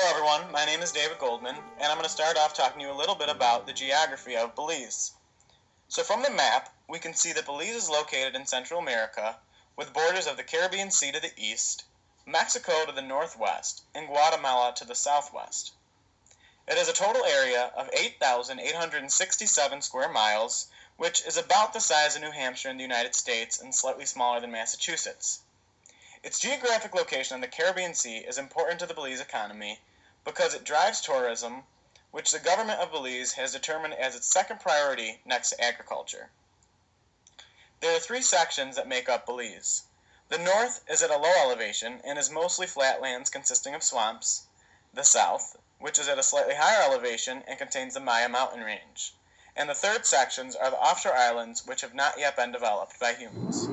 Hello everyone, my name is David Goldman, and I'm going to start off talking to you a little bit about the geography of Belize. So from the map, we can see that Belize is located in Central America, with borders of the Caribbean Sea to the east, Mexico to the northwest, and Guatemala to the southwest. It has a total area of 8,867 square miles, which is about the size of New Hampshire in the United States and slightly smaller than Massachusetts. Its geographic location on the Caribbean Sea is important to the Belize economy because it drives tourism, which the government of Belize has determined as its second priority next to agriculture. There are three sections that make up Belize. The north is at a low elevation and is mostly flatlands consisting of swamps. The south, which is at a slightly higher elevation and contains the Maya mountain range. And the third sections are the offshore islands, which have not yet been developed by humans.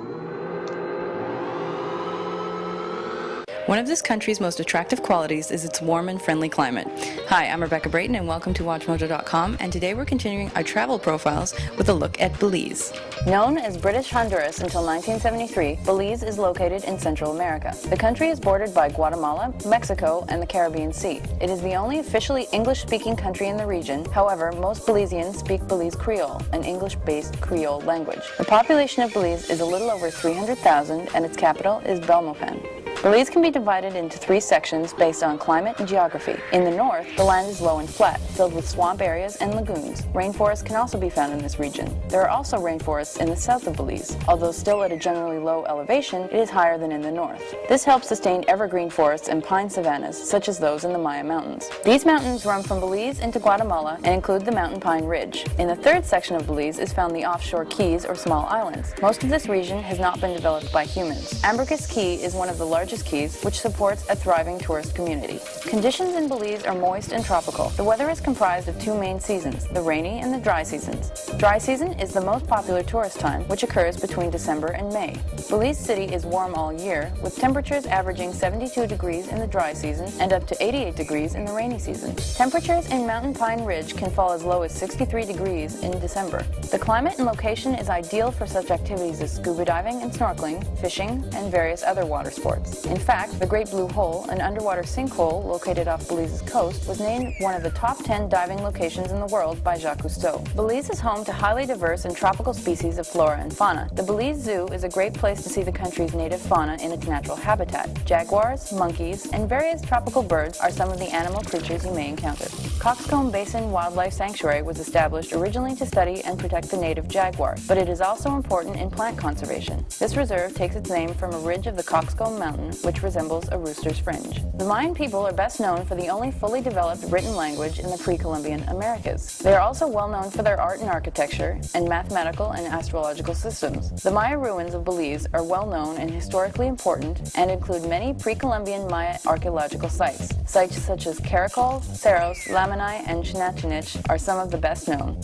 One of this country's most attractive qualities is its warm and friendly climate. Hi, I'm Rebecca Brayton and welcome to WatchMojo.com, and today we're continuing our travel profiles with a look at Belize. Known as British Honduras until 1973, Belize is located in Central America. The country is bordered by Guatemala, Mexico, and the Caribbean Sea. It is the only officially English-speaking country in the region. However, most Belizeans speak Belize Creole, an English-based Creole language. The population of Belize is a little over 300,000 and its capital is Belmopan. Belize can be divided into three sections based on climate and geography. In the north, the land is low and flat, filled with swamp areas and lagoons. Rainforests can also be found in this region. There are also rainforests in the south of Belize. Although still at a generally low elevation, it is higher than in the north. This helps sustain evergreen forests and pine savannas, such as those in the Maya Mountains. These mountains run from Belize into Guatemala and include the Mountain Pine Ridge. In the third section of Belize is found the offshore keys or small islands. Most of this region has not been developed by humans. Ambergris Key is one of the largest keys, which supports a thriving tourist community. Conditions in Belize are moist and tropical. The weather is comprised of two main seasons, the rainy and the dry seasons. Dry season is the most popular tourist time, which occurs between December and May. Belize City is warm all year, with temperatures averaging 72 degrees in the dry season and up to 88 degrees in the rainy season. Temperatures in Mountain Pine Ridge can fall as low as 63 degrees in December. The climate and location is ideal for such activities as scuba diving and snorkeling, fishing, and various other water sports. In fact, the Great Blue Hole, an underwater sinkhole located off Belize's coast, was named one of the top 10 diving locations in the world by Jacques Cousteau. Belize is home to highly diverse and tropical species of flora and fauna. The Belize Zoo is a great place to see the country's native fauna in its natural habitat. Jaguars, monkeys, and various tropical birds are some of the animal creatures you may encounter. Coxcomb Basin Wildlife Sanctuary was established originally to study and protect the native jaguar, but it is also important in plant conservation. This reserve takes its name from a ridge of the Coxcomb Mountain, which resembles a rooster's fringe. The Mayan people are best known for the only fully developed written language in the pre-Columbian Americas. They are also well known for their art and architecture and mathematical and astrological systems. The Maya ruins of Belize are well known and historically important and include many pre-Columbian Maya archaeological sites. Sites such as Caracol, Cerros, Lamanai, and Chinachinich are some of the best known.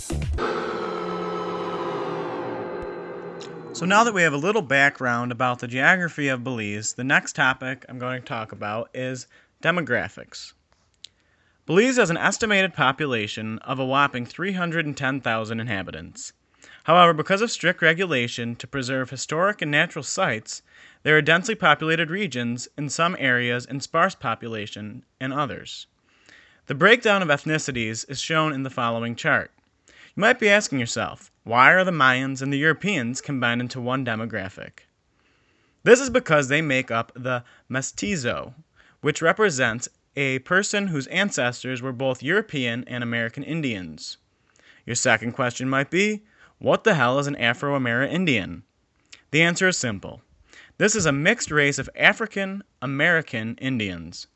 So now that we have a little background about the geography of Belize, the next topic I'm going to talk about is demographics. Belize has an estimated population of a whopping 310,000 inhabitants. However, because of strict regulation to preserve historic and natural sites, there are densely populated regions in some areas and sparse population in others. The breakdown of ethnicities is shown in the following chart. You might be asking yourself, why are the Mayans and the Europeans combined into one demographic? This is because they make up the mestizo, which represents a person whose ancestors were both European and American Indians. Your second question might be, what the hell is an Afro-Amerindian? The answer is simple. This is a mixed race of African-American Indians.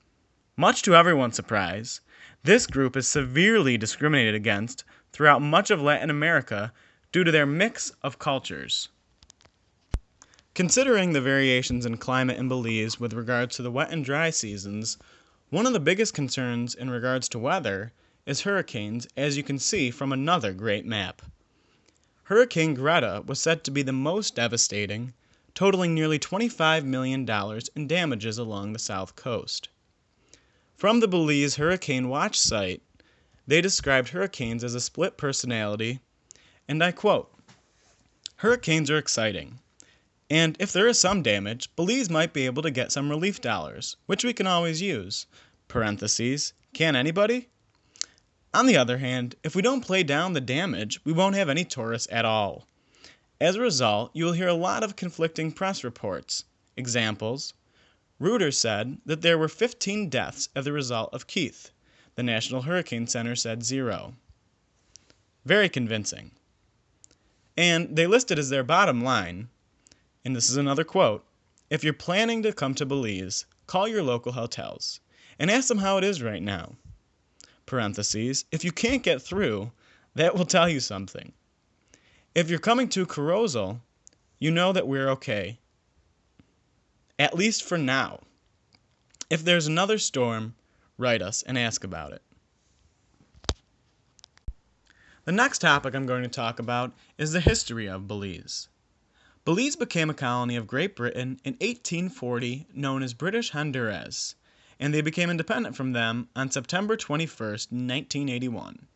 Much to everyone's surprise, this group is severely discriminated against throughout much of Latin America due to their mix of cultures. Considering the variations in climate in Belize with regards to the wet and dry seasons, one of the biggest concerns in regards to weather is hurricanes, as you can see from another great map. Hurricane Greta was said to be the most devastating, totaling nearly $25 million in damages along the south coast. From the Belize Hurricane Watch site, they described hurricanes as a split personality, and I quote, "Hurricanes are exciting, and if there is some damage, Belize might be able to get some relief dollars, which we can always use, Parentheses, can anybody? On the other hand, if we don't play down the damage, we won't have any tourists at all. As a result, you will hear a lot of conflicting press reports. Examples: Reuters said that there were 15 deaths as a result of Keith. The National Hurricane Center said 0. Very convincing. And they listed as their bottom line, and this is another quote, if you're planning to come to Belize, call your local hotels and ask them how it is right now. Parentheses, if you can't get through, that will tell you something. If you're coming to Corozal, you know that we're okay. At least for now. If there's another storm, write us and ask about it. The next topic I'm going to talk about is the history of Belize. Belize became a colony of Great Britain in 1840, known as British Honduras, and they became independent from them on September 21st, 1981.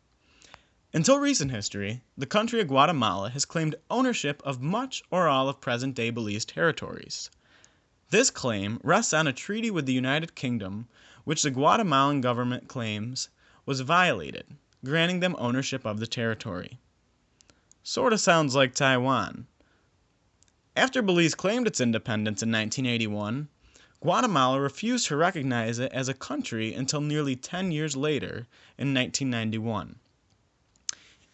Until recent history, the country of Guatemala has claimed ownership of much or all of present-day Belize territories. This claim rests on a treaty with the United Kingdom, which the Guatemalan government claims was violated, granting them ownership of the territory. Sorta sounds like Taiwan. After Belize claimed its independence in 1981, Guatemala refused to recognize it as a country until nearly 10 years later, in 1991.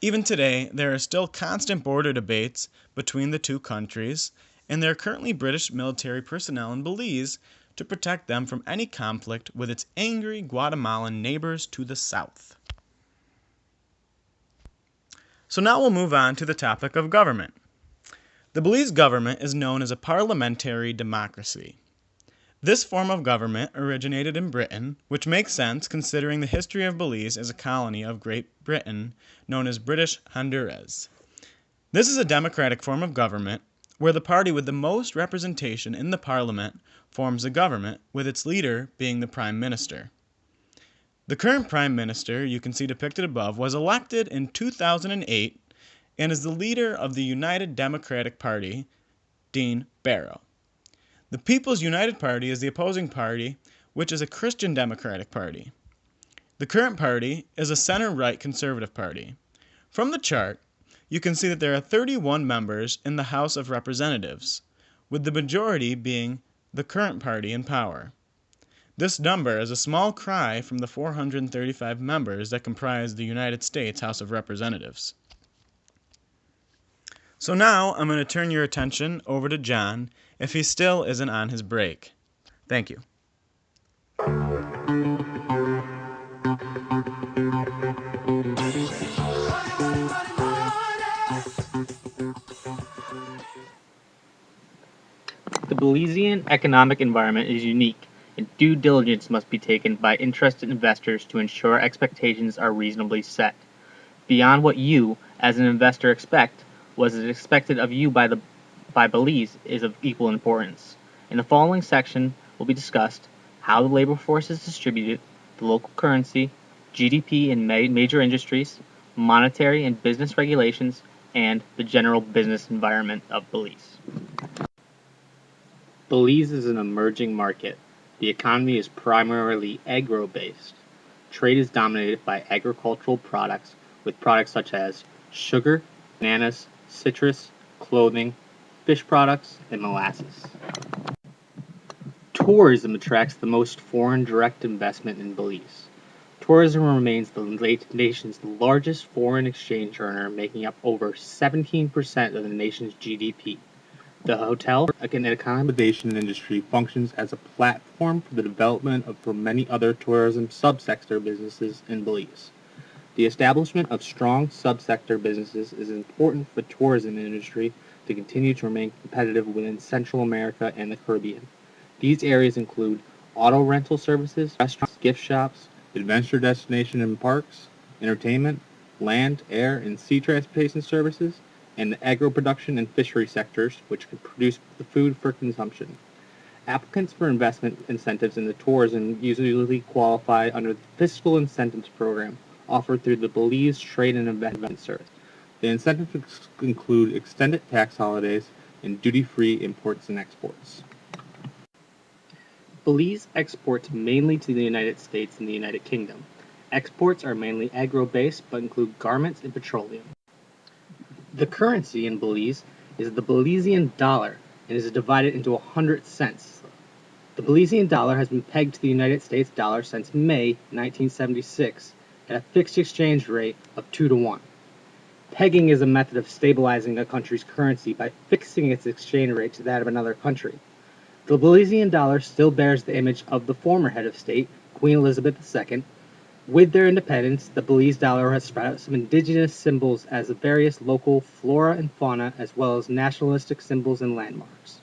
Even today, there are still constant border debates between the two countries, and there are currently British military personnel in Belize to protect them from any conflict with its angry Guatemalan neighbors to the south. So now we'll move on to the topic of government. The Belize government is known as a parliamentary democracy. This form of government originated in Britain, which makes sense considering the history of Belize as a colony of Great Britain known as British Honduras. This is a democratic form of government where the party with the most representation in the parliament forms the government, with its leader being the prime minister. The current prime minister, you can see depicted above, was elected in 2008 and is the leader of the United Democratic Party, Dean Barrow. The People's United Party is the opposing party, which is a Christian Democratic Party. The current party is a center-right conservative party. From the chart, you can see that there are 31 members in the House of Representatives, with the majority being the current party in power. This number is a small cry from the 435 members that comprise the United States House of Representatives. So now I'm going to turn your attention over to John if he still isn't on his break. Thank you. The Belizean economic environment is unique, and due diligence must be taken by interested investors to ensure expectations are reasonably set. Beyond what you, as an investor, expect, what is expected of you by Belize is of equal importance. In the following section will be discussed how the labor force is distributed, the local currency, GDP in major industries, monetary and business regulations, and the general business environment of Belize. Belize is an emerging market. The economy is primarily agro-based. Trade is dominated by agricultural products, with products such as sugar, bananas, citrus, clothing, fish products, and molasses. Tourism attracts the most foreign direct investment in Belize. Tourism remains the nation's largest foreign exchange earner, making up over 17% of the nation's GDP. The hotel and accommodation industry functions as a platform for the development for many other tourism subsector businesses in Belize. The establishment of strong subsector businesses is important for the tourism industry to continue to remain competitive within Central America and the Caribbean. These areas include auto rental services, restaurants, gift shops, adventure destination and parks, entertainment, land, air, and sea transportation services, and the agro-production and fishery sectors, which can produce the food for consumption. Applicants for investment incentives in the tourism usually qualify under the Fiscal Incentives Program offered through the Belize Trade and Investment Service. The incentives include extended tax holidays and duty-free imports and exports. Belize exports mainly to the United States and the United Kingdom. Exports are mainly agro-based but include garments and petroleum. The currency in Belize is the Belizean dollar and is divided into 100 cents. The Belizean dollar has been pegged to the United States dollar since May 1976 at a fixed exchange rate of 2 to 1. Pegging is a method of stabilizing a country's currency by fixing its exchange rate to that of another country. The Belizean dollar still bears the image of the former head of state, Queen Elizabeth II. With their independence, the Belize dollar has spread out some indigenous symbols as various local flora and fauna, as well as nationalistic symbols and landmarks.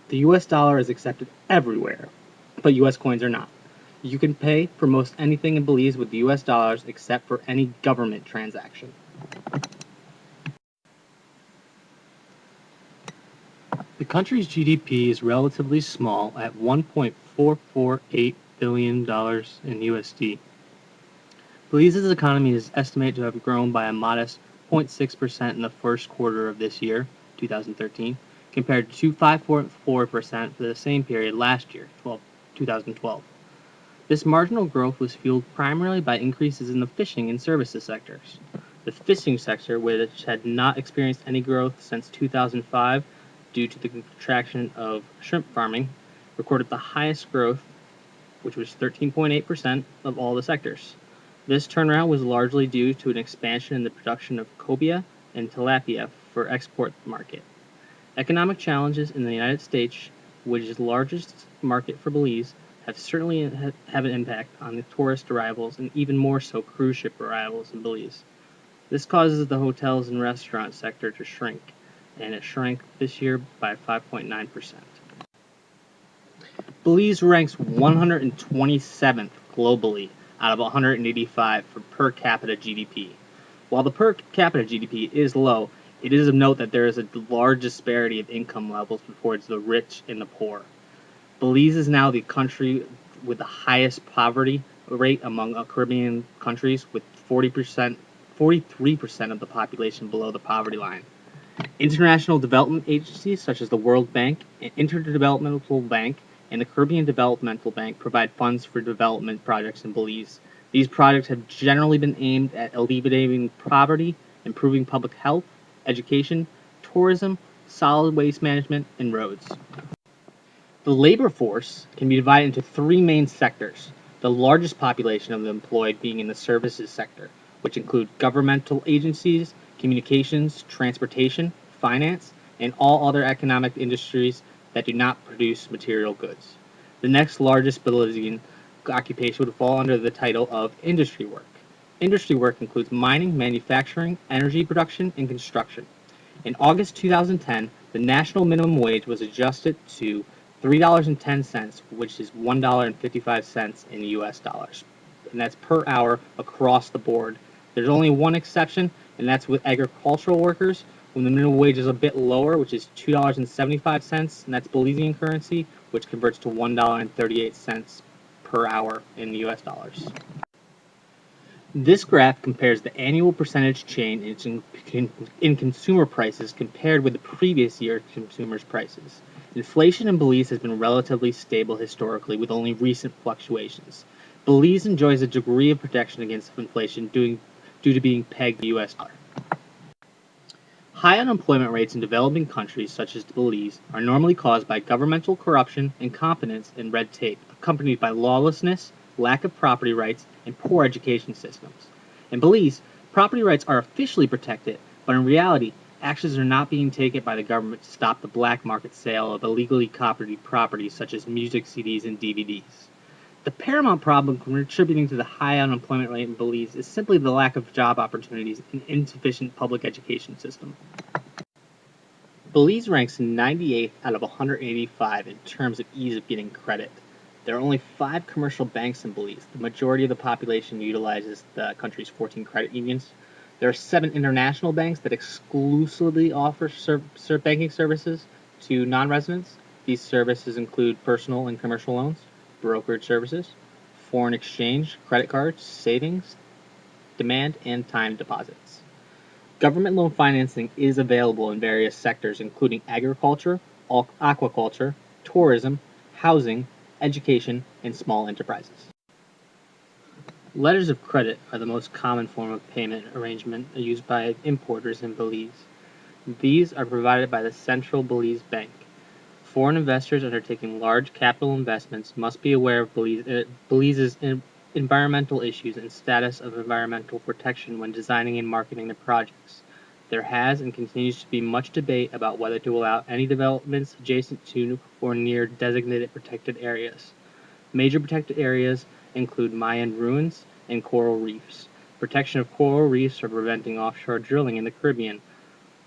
The US dollar is accepted everywhere, but US coins are not. You can pay for most anything in Belize with the US dollars except for any government transaction. The country's GDP is relatively small at $1.448 billion in USD. Belize's economy is estimated to have grown by a modest 0.6% in the first quarter of this year, 2013, compared to 5.4% for the same period last year, 2012. This marginal growth was fueled primarily by increases in the fishing and services sectors. The fishing sector, which had not experienced any growth since 2005 due to the contraction of shrimp farming, recorded the highest growth, which was 13.8% of all the sectors. This turnaround was largely due to an expansion in the production of cobia and tilapia for export market. Economic challenges in the United States, which is the largest market for Belize, have certainly have an impact on the tourist arrivals and even more so cruise ship arrivals in Belize. This causes the hotels and restaurant sector to shrink, and it shrank this year by 5.9%. Belize ranks 127th globally out of 185 for per capita GDP. While the per capita GDP is low, it is of note that there is a large disparity of income levels towards the rich and the poor. Belize is now the country with the highest poverty rate among Caribbean countries, with 43% of the population below the poverty line. International development agencies such as the World Bank, Interdevelopmental Bank, and the Caribbean Developmental Bank provide funds for development projects in Belize. These projects have generally been aimed at alleviating poverty, improving public health, education, tourism, solid waste management, and roads. The labor force can be divided into three main sectors, the largest population of the employed being in the services sector, which include governmental agencies, communications, transportation, finance, and all other economic industries that do not produce material goods. The next largest Belizean occupation would fall under the title of industry work. Industry work includes mining, manufacturing, energy production, and construction. In August 2010, the national minimum wage was adjusted to $3.10, which is $1.55 in US dollars. And that's per hour across the board. There's only one exception, and that's with agricultural workers, when the minimum wage is a bit lower, which is $2.75, and that's Belizean currency, which converts to $1.38 per hour in US dollars. This graph compares the annual percentage change in consumer prices compared with the previous year's consumers' prices. Inflation in Belize has been relatively stable historically, with only recent fluctuations. Belize enjoys a degree of protection against inflation due to being pegged to the US dollar. High unemployment rates in developing countries such as Belize are normally caused by governmental corruption, incompetence, and red tape, accompanied by lawlessness, lack of property rights, and poor education systems. In Belize, property rights are officially protected, but in reality, actions are not being taken by the government to stop the black market sale of illegally copied properties such as music CDs and DVDs. The paramount problem contributing to the high unemployment rate in Belize is simply the lack of job opportunities and insufficient public education system. Belize ranks 98th out of 185 in terms of ease of getting credit. There are only 5 commercial banks in Belize. The majority of the population utilizes the country's 14 credit unions. There are 7 international banks that exclusively offer banking services to non-residents. These services include personal and commercial loans, brokerage services, foreign exchange, credit cards, savings, demand, and time deposits. Government loan financing is available in various sectors, including agriculture, aquaculture, tourism, housing, education, and small enterprises. Letters of credit are the most common form of payment arrangement used by importers in Belize. These are provided by the Central Belize Bank. Foreign investors undertaking large capital investments must be aware of Belize's environmental issues and status of environmental protection when designing and marketing their projects. There has and continues to be much debate about whether to allow any developments adjacent to or near designated protected areas. Major protected areas include Mayan ruins and coral reefs. Protection of coral reefs or preventing offshore drilling in the Caribbean.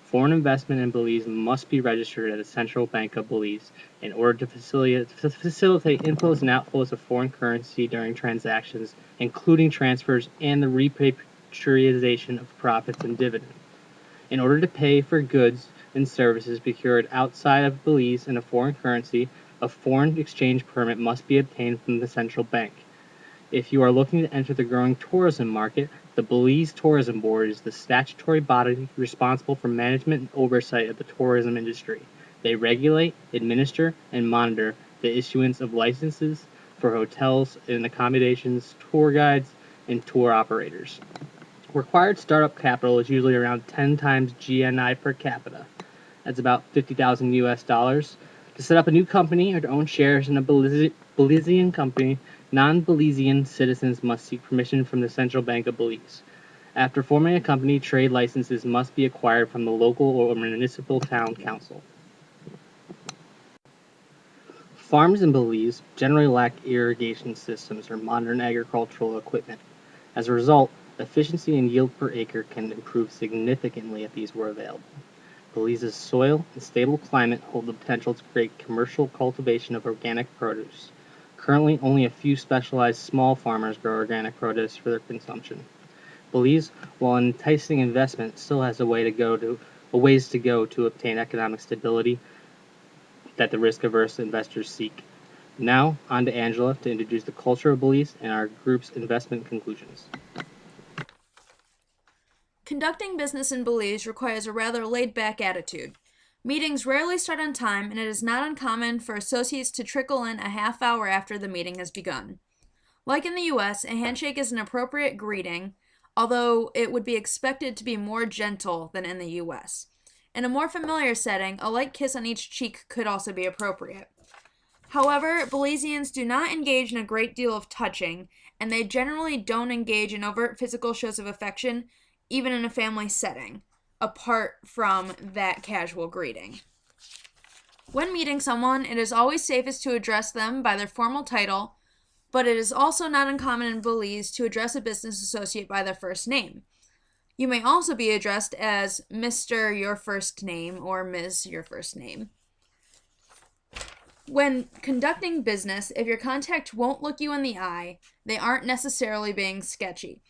Foreign investment in Belize must be registered at the Central Bank of Belize in order to facilitate inflows and outflows of foreign currency during transactions, including transfers and the repatriation of profits and dividends. In order to pay for goods and services procured outside of Belize in a foreign currency, a foreign exchange permit must be obtained from the central bank. If you are looking to enter the growing tourism market, the Belize Tourism Board is the statutory body responsible for management and oversight of the tourism industry. They regulate, administer, and monitor the issuance of licenses for hotels and accommodations, tour guides, and tour operators. Required startup capital is usually around 10 times GNI per capita. That's about 50,000 US dollars. To set up a new company or to own shares in a Belizean company, non-Belizean citizens must seek permission from the Central Bank of Belize. After forming a company, trade licenses must be acquired from the local or municipal town council. Farms in Belize generally lack irrigation systems or modern agricultural equipment. As a result, efficiency and yield per acre can improve significantly if these were available. Belize's soil and stable climate hold the potential to create commercial cultivation of organic produce. Currently, only a few specialized small farmers grow organic produce for their consumption. Belize, while an enticing investment, still has a ways to go to obtain economic stability that the risk-averse investors seek. Now, on to Angela to introduce the culture of Belize and our group's investment conclusions. Conducting business in Belize requires a rather laid-back attitude. Meetings rarely start on time, and it is not uncommon for associates to trickle in a half hour after the meeting has begun. Like in the US, a handshake is an appropriate greeting, although it would be expected to be more gentle than in the US. In a more familiar setting, a light kiss on each cheek could also be appropriate. However, Belizeans do not engage in a great deal of touching, and they generally don't engage in overt physical shows of affection, even in a family setting, apart from that casual greeting. When meeting someone, it is always safest to address them by their formal title, but it is also not uncommon in Belize to address a business associate by their first name. You may also be addressed as Mr. Your First Name or Ms. Your First Name. When conducting business, if your contact won't look you in the eye, they aren't necessarily being sketchy.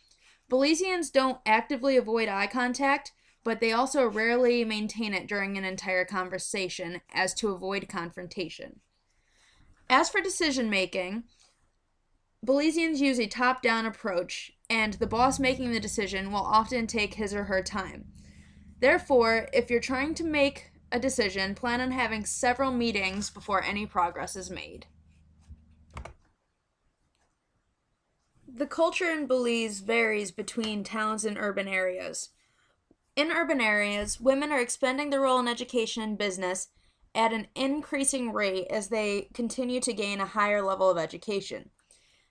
Belizeans don't actively avoid eye contact, but they also rarely maintain it during an entire conversation as to avoid confrontation. As for decision making, Belizeans use a top-down approach, and the boss making the decision will often take his or her time. Therefore, if you're trying to make a decision, plan on having several meetings before any progress is made. The culture in Belize varies between towns and urban areas. In urban areas, women are expanding their role in education and business at an increasing rate as they continue to gain a higher level of education.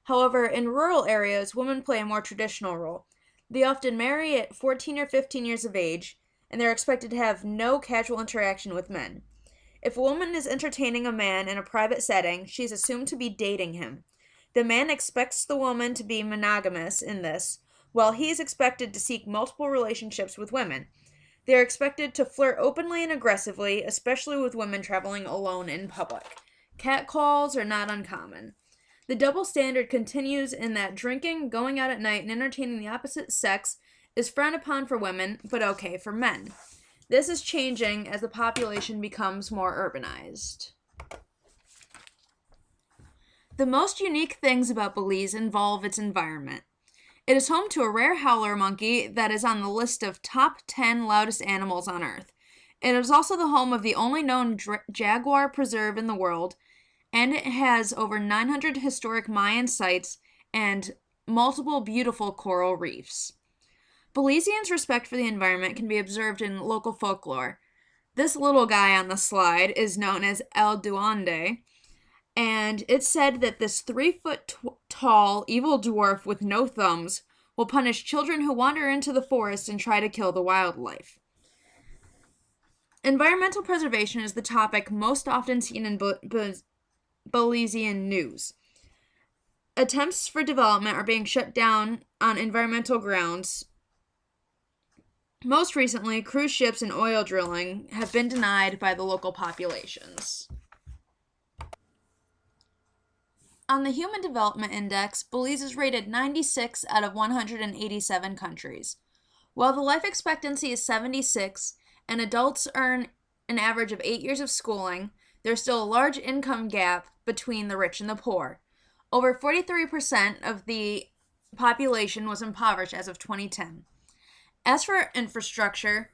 However, in rural areas, women play a more traditional role. They often marry at 14 or 15 years of age, and they're expected to have no casual interaction with men. If a woman is entertaining a man in a private setting, she is assumed to be dating him. The man expects the woman to be monogamous in this, while he is expected to seek multiple relationships with women. They are expected to flirt openly and aggressively, especially with women traveling alone in public. Catcalls are not uncommon. The double standard continues in that drinking, going out at night, and entertaining the opposite sex is frowned upon for women, but okay for men. This is changing as the population becomes more urbanized. The most unique things about Belize involve its environment. It is home to a rare howler monkey that is on the list of top 10 loudest animals on Earth. It is also the home of the only known jaguar preserve in the world, and it has over 900 historic Mayan sites and multiple beautiful coral reefs. Belizeans' respect for the environment can be observed in local folklore. This little guy on the slide is known as El Duende, and it's said that this 3-foot tall evil dwarf with no thumbs will punish children who wander into the forest and try to kill the wildlife. Environmental preservation is the topic most often seen in Belizean news. Attempts for development are being shut down on environmental grounds. Most recently, cruise ships and oil drilling have been denied by the local populations. On the Human Development Index, Belize is rated 96 out of 187 countries. While the life expectancy is 76 and adults earn an average of 8 years of schooling, there's still a large income gap between the rich and the poor. Over 43% of the population was impoverished as of 2010. As for infrastructure,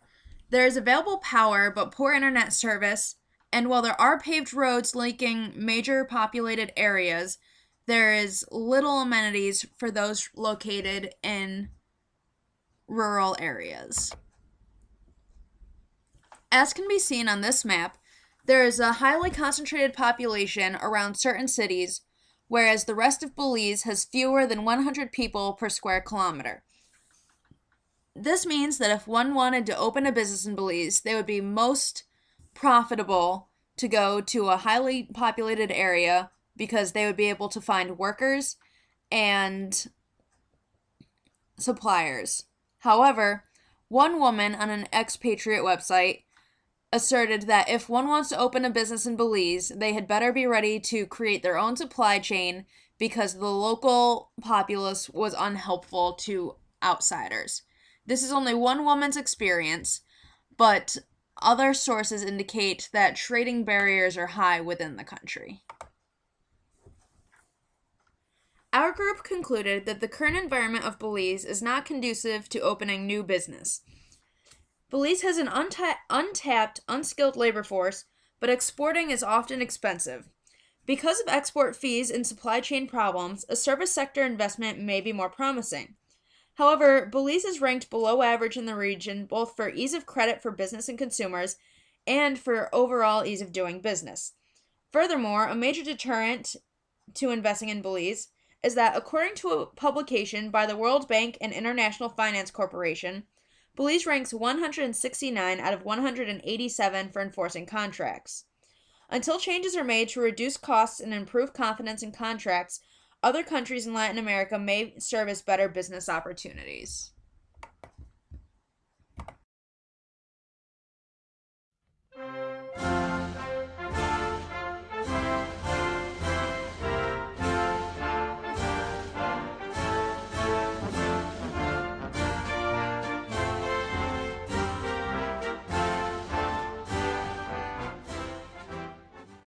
there is available power but poor internet service, and while there are paved roads linking major populated areas, there is little amenities for those located in rural areas. As can be seen on this map, there is a highly concentrated population around certain cities, whereas the rest of Belize has fewer than 100 people per square kilometer. This means that if one wanted to open a business in Belize, they would be most profitable to go to a highly populated area because they would be able to find workers and suppliers. However, one woman on an expatriate website asserted that if one wants to open a business in Belize, they had better be ready to create their own supply chain because the local populace was unhelpful to outsiders. This is only one woman's experience, but other sources indicate that trading barriers are high within the country. Our group concluded that the current environment of Belize is not conducive to opening new business. Belize has an untapped, unskilled labor force, but exporting is often expensive. Because of export fees and supply chain problems, a service sector investment may be more promising. However, Belize is ranked below average in the region both for ease of credit for business and consumers and for overall ease of doing business. Furthermore, a major deterrent to investing in Belize is that, according to a publication by the World Bank and International Finance Corporation, Belize ranks 169 out of 187 for enforcing contracts. Until changes are made to reduce costs and improve confidence in contracts, other countries in Latin America may serve as better business opportunities.